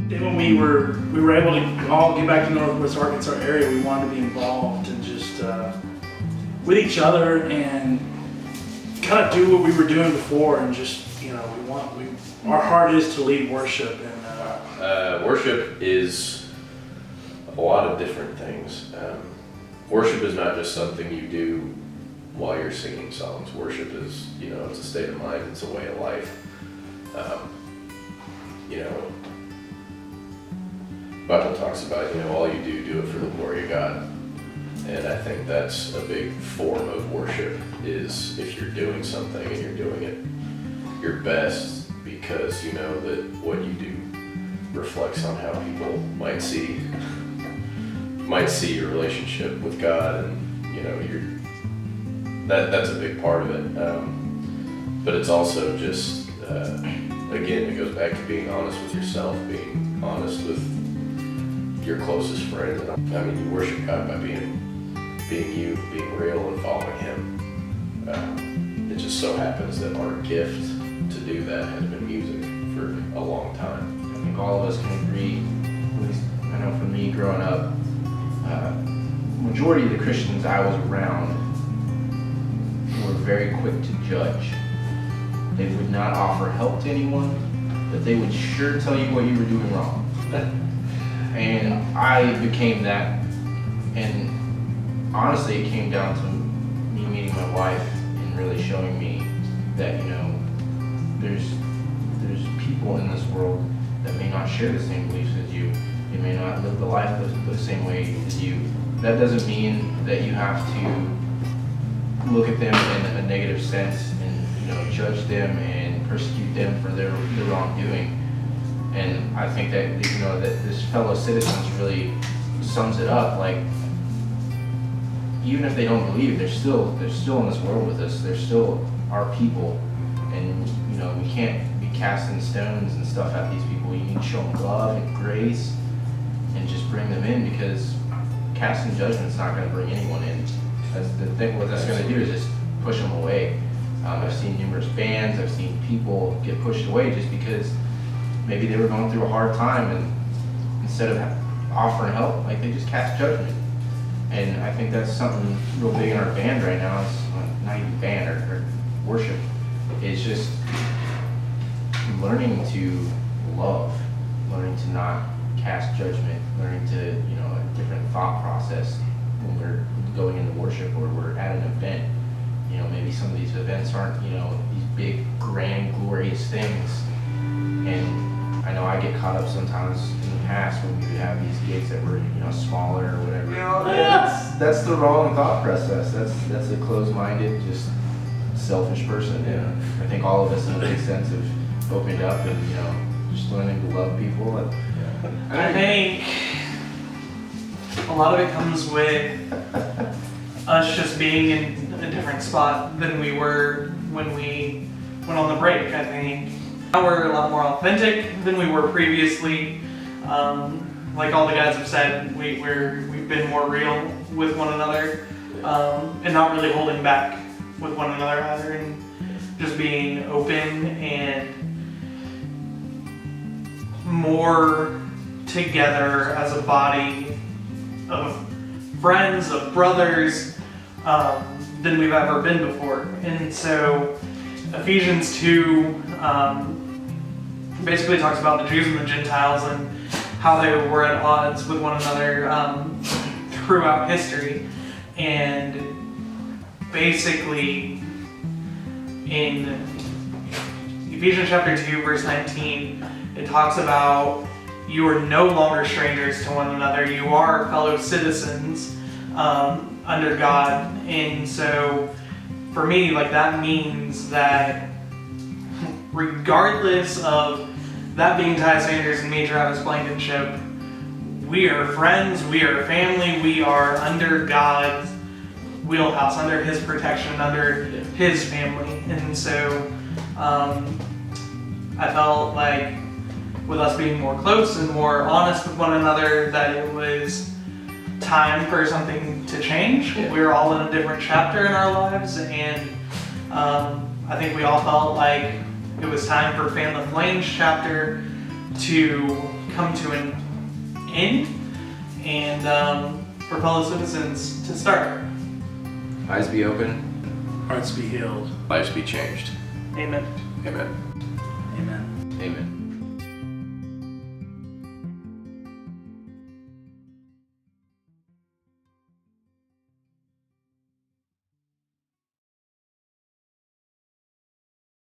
Then when we were able to all get back to Northwest Arkansas area, we wanted to be involved and just with each other and kind of do what we were doing before, and just our heart is to lead worship. And worship is a lot of different things. Worship is not just something you do while you're singing songs. Worship is, it's a state of mind, it's a way of life. Bible talks about, all you do it for the glory of God. And I think that's a big form of worship, is if you're doing something and you're doing it your best because you know that what you do reflects on how people might see your relationship with God, and that's a big part of it. But it's also just again, it goes back to being honest with yourself, being honest with your closest friends. I mean, you worship God by being you, being real, and following Him. It just so happens that our gift to do that has been music for a long time. I think all of us can agree, at least I know for me growing up, majority of the Christians I was around were very quick to judge. They would not offer help to anyone, but they would sure tell you what you were doing wrong. And I became that, and honestly it came down to me meeting my wife and really showing me that, there's people in this world that may not share the same beliefs as you. They may not live the life the same way as you. That doesn't mean that you have to look at them in a negative sense and judge them and persecute them for their wrongdoing. And I think that that this fellow citizens really sums it up. Like, even if they don't believe, they're still in this world with us. They're still our people, and we can't be casting stones and stuff at these people. You need to show them love and grace, and just bring them in, because casting judgment's not going to bring anyone in. That's the thing. What that's going to do is just push them away. I've seen numerous bands. I've seen people get pushed away just because maybe they were going through a hard time, and instead of offering help, like, they just cast judgment. And I think that's something real big in our band right now. It's not even band or worship. It's just learning to love, learning to not cast judgment, learning to, a different thought process when we're going into worship or we're at an event. Maybe some of these events aren't, these big, grand, glorious things. And I know I get caught up sometimes in the past when we would have these gigs that were, smaller or whatever. That's the wrong thought process. That's a closed-minded, just selfish person. And I think all of us, in a big sense, have opened up and, just learning to love people. And I think a lot of it comes with us just being in a different spot than we were when we went on the break. I think now we're a lot more authentic than we were previously. Like all the guys have said, we've been more real with one another, and not really holding back with one another either, and just being open and more together as a body of friends, of brothers, than we've ever been before. And so Ephesians 2 basically talks about the Jews and the Gentiles and how they were at odds with one another throughout history. And basically in Ephesians chapter 2 verse 19, it talks about you are no longer strangers to one another. You are fellow citizens under God. And so for me, that means that regardless of that being Ty Sanders and me, Travis Blankenship, we are friends, we are family, we are under God's wheelhouse, under His protection, under His family. And so I felt like with us being more close and more honest with one another, that it was time for something to change. Yeah. We were all in a different chapter in our lives, and I think we all felt like it was time for Fan the Flames chapter to come to an end, and for fellow citizens to start. Eyes be open. Hearts be healed. Lives be changed. Amen. Amen. Amen. Amen.